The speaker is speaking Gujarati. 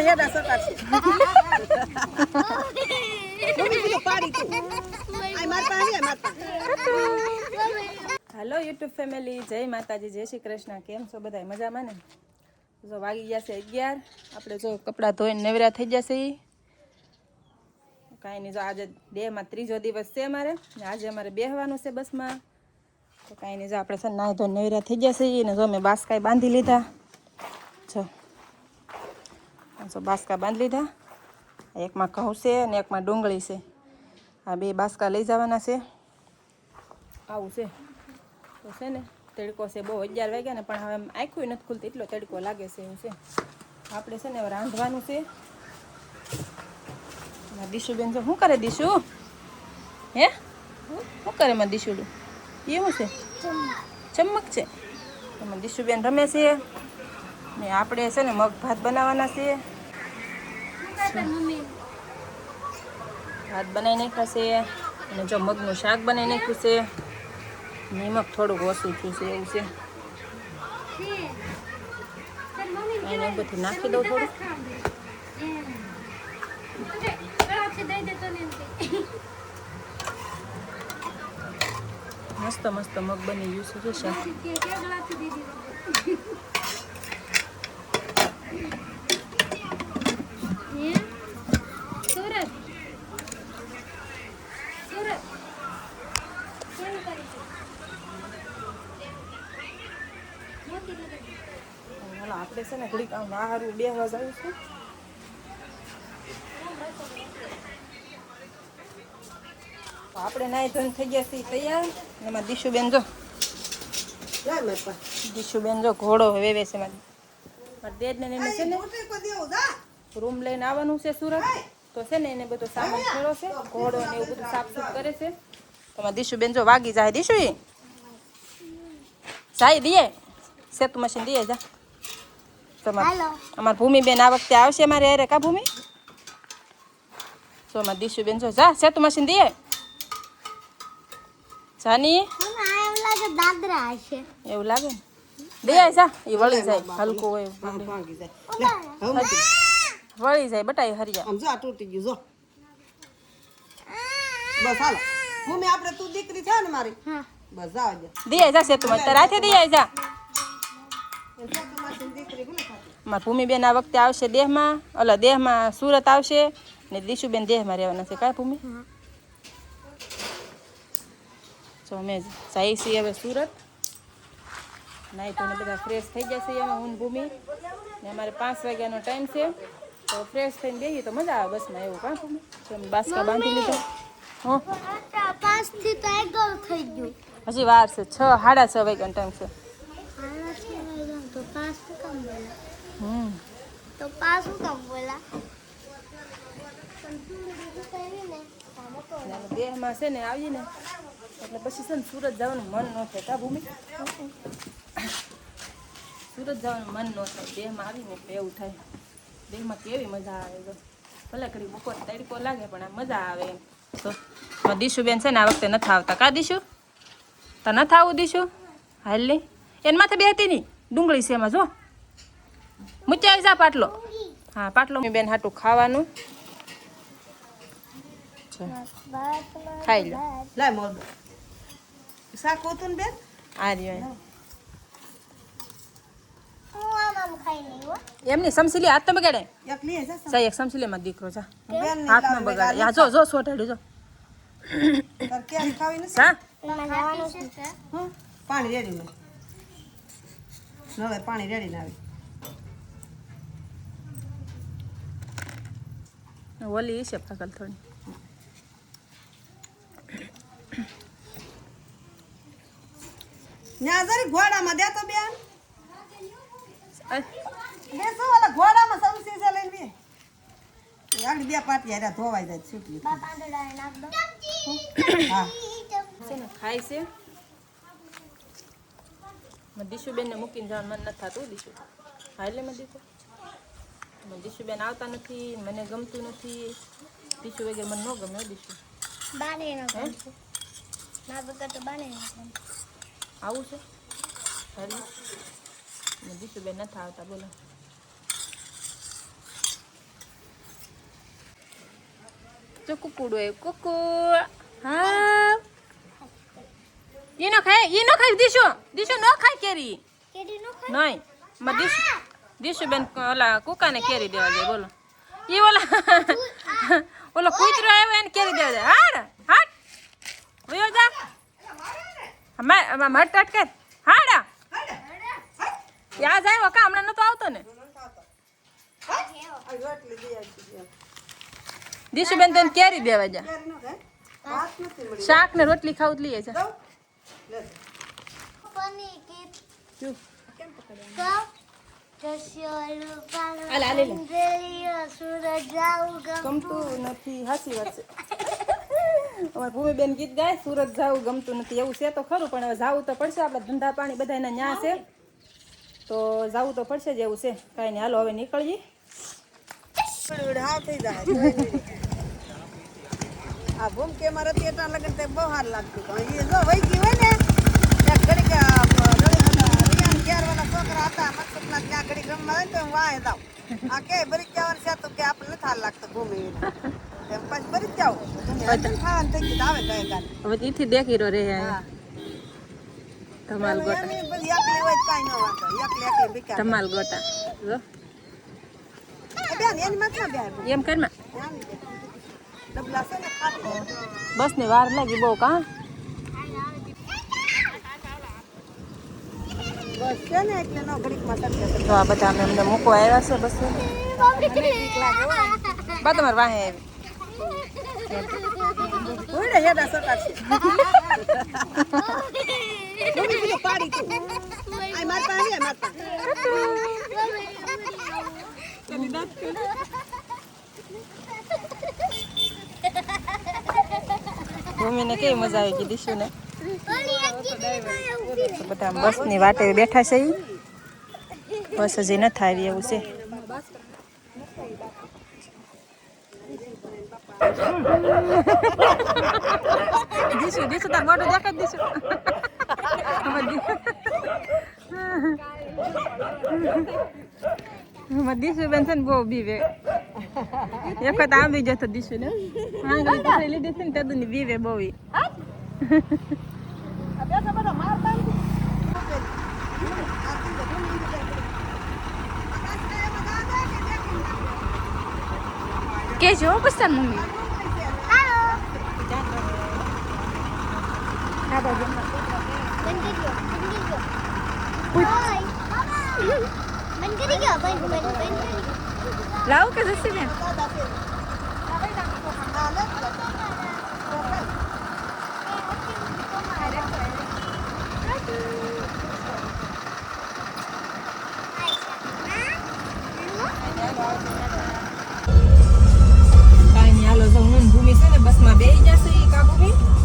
હેડા સકાશે મમ્મી તો પાડી તું આય મારતા આય મારતા હેલો યુટ્યુબ ફેમિલી, જય માતાજી, જય શ્રી કૃષ્ણ. કેમ છો બધા? મજામાં ને? જો વાગી ગયા છે 11. આપણે જો કપડાં ધોઈને નવરા થઈ જશે. કાંઈ નહીં, જો આજે ડેમાં ત્રીજો દિવસ છે અમારે ને આજે અમારે બેહવાનું છે બસમાં. તો કાંઈ નહીં, જો આપણે છે નાહી ધોઈને નવરા થઈ જશે. ને જો મેં બાસકાઈ બાંધી લીધા. જો બાસકા બાંધી લીધા. એકમાં ઘઉં છે અને એકમાં ડુંગળી છે. આ બે બાસકા લઈ જવાના છે. આવું છે તો છે ને તડકો છે બહુ. 11 વાગ્યા ને પણ હવે આંખું નથી ખુલતી, એટલો તડકો લાગે છે. એવું છે. આપણે છે ને હવે રાંધવાનું છે. દીશુબેન જો શું કરે? દીશુ હે શું કરે? માં દીશુડું એવું છે, ચમક છે. એમાં દીશુબેન રમે છે ને આપણે છે ને મગ ભાત બનાવવાના છે. ભાત બનાવી નાખ્યા છે અને જો મગનું શાક બનાવી નાખ્યું છે. નિમક થોડુંક ઓછું થયું છે. એવું છે. એને બધું નાખી દઉં થોડું. મસ્ત મસ્ત મગ બની ગયું છે. શાક આપણે છે ને ઘડીક આમ વાહારું બેહવા જવું છે. આપણે નાઈ ધોઈને થઈ ગયા છીએ તૈયાર. એમાં દીશુબેન જો ઘોડો વેવે છે. મારા દેડને એને છે ને રૂમ લઈને આવવાનું છે સુરત. તો છે ને એને બધો સામાન ખેડો છે, ઘોડો ને એવું બધું સાફ સૂફ કરે છે. તમારા દીશુબેન જો વાગી જાય. દીશુ જાય દીએ સેતુ મશીન દીએ જા. અમાર ભૂમિબેન આ વખતે આવશે મારે અરે કા ભૂમિ? જો અમાર દીશુબેન જો જા સેતુ મશીન દીએ જાની. એવું લાગે ને દે જા. એ વળી જાય, હલકું હોય વળી જાય. બટાઈ હરિયા આમ જો આ તૂટી ગયું જો. બસ હાલો ભૂમિ, આપણે તું દીકરી છે ને મારી. બસ જાવ જા. દે જા સેતુ મશીન રાતે દે જા. મારા ભૂમિબેન આ વખતે આવશે દેહમાં, દેહમાં સુરત આવશે ને દીશુબેન દેહમાં રહેવાના છે. કાંઈ ભૂમિ? જો અમે જઈએ છીએ હવે સુરત. નાઈ ધોઈને બધા ફ્રેશ થઈ જશે. અમે હું ભૂમિ ને અમારે 5 વાગ્યાનો ટાઈમ છે. તો ફ્રેશ થઈને બેસીએ તો મજા આવે બસમાં. એવું કાં ભૂમિ? તો અમે બાસકા બાંધી લીધા. હજી વાર છે. 6 સાડા 6 વાગ્યાનો ટાઈમ છે. તો પાછું કામ બોલા દેહમાં છે ને આવીએ ને એટલે પછી છે ને સુરત જવાનું મન ન થાય. કા ભૂમિ? સુરત જવાનું મન ન થાય. દેહમાં આવીને એટલે એવું થાય. દેહમાં કેવી મજા આવે. તો ભલે ઘડી બપોર તડકો લાગે પણ આ મજા આવે એમ. તો દીશુબેન છે ને આ વખતે નથી આવતા. કા દીશુ? તો નથી આવું દીશુ? હાલ નહીં એને માથે બેહતી નહીં. ડુંગળી છે એમાં જો મૂચ્યા જા પાટલો. હા પાટલો બેન હાટું ખાવાનું ખાઈ લો. લાય મોર શાક હોતું ને બેન. આ રહ્યો ખાઈ નહીં હો. એમની સમસીલી હાથ તો બગાડે. એક લઈએ જા સા એક સમસીલી માં દીકરો જા બેન ને હાથમાં બગાડે. હા જો જો સોટાડ્યું જો. તાર કેરી ખાવી નથી. હા પાણી રેડી ને નવે પાણી રેડી ને આવી. ઓલી છે પાકલ થોડી. ન્યા જરી ઘોડામાં દે તો બેન. બેસો ઓલા ઘોડામાં સમસી છે લઈને બે. આગળ બે પાટી હારે ધોવાઈ જાય છૂટી. હા છે ને ખાય છે. દીશુબેન ને મૂકીને જવાનું મન નથી થતું. દીશુ હા એટલે મેં દીધું. દીશુબેન આવતા નથી, મને ગમતું નથી. દીશુ વગેરે મને ન ગમે. દીશુ આવું છે. દીશુબેન નથી આવતા. બોલો જો કુકુડું આવ્યું કુકુ હા ઈ નો ખાય દીશુ નો ખાય કેરી કેરી નો ખાય નહીં માં દીશુ બેન ઓલા કુકાને કેરી દેવા જાય બોલો ઈ ઓલો કૂતરો આવ્યો એને કેરી દેવા જાય હાડ વયો જા મટ કર હાડા યાદ આવ્યો કા હમણાં નતો આવતો ને દીશુબેન તને કેરી દેવા જા શાક ને રોટલી ખાવું જ લઈએ છે પની કે ચૂપ સૂરજ જાવું ગમતું નથી હાસી વાત છે અમારે ભૂમિબેન ગીત ગાય સુરત જાવું ગમતું નથી એવું છે તો ખરું પણ હવે જાવું તો પડશે આપણે ધંધા પાણી બધા એના ન્યા છે તો જાવું તો પડશે જ એવું છે કાંઈ નહીં હાલો હવે નીકળીએ હા થઈ જાય આ ભૂમકે મારે તેટા લગન તે બહુ હાર લાગતું પણ એ જો વહી ગઈ હોય ને ત્યાં ઘડીક રિયાન ક્યાર વાળા છોકરા હતા મકસદના ત્યાં ઘડીક રમવા હોય ને તો હું વાંહે જાઉં આ કે ભરી જવાનું છે તો કે આપણે નથી હાર લાગતું ભૂમિ એમ પછી ભરી જ જાવ ખાવાનું થઈ ગયું આવે ગયે કાલે હવે ઈથી દેખી રહ્યો રે હા ધમાલ ગોટા એની બધી એકલી હોય તો કાંઈ ન વાંધો એકલી ભીખા ધમાલ ગોટા જો બેન એની માં ક્યાં બેન એમ કરમાં ડબલા છે ને ખાતી બસ ને વાર લાગી બહુ કા બસ છે ને એટલે નો ઘડીકમાં તરશે તો આ બધા અમે અમને મૂકવા આવ્યા છે બસ બા તમારે વાહે આવી ઓય હેડા સટાડશે મમ્મી પેલો પાડી તું આય મારતા હે મારતા ભૂમિને કેવી મજા આવી ગઈ દીશુ ને બધા બસ ની વાટે બેઠા છે ઈ બસ હજી નથી આવી એવું છે દીશુ તાર મોઢું દેખાય દીશુ દીશુ બેન છે ને બહુ બીવે એક વખત આવી જતો દીશુ ને આંગળી પકડી લીધી છે ને તેદુની બીવે બહુ કે જો પસંદ મમ્મી લાવ કે જશે બેન કાંઈ નહીં હાલો તો હું ભૂમિ છે ને બસમાં બેસી જશે કા ભૂમિ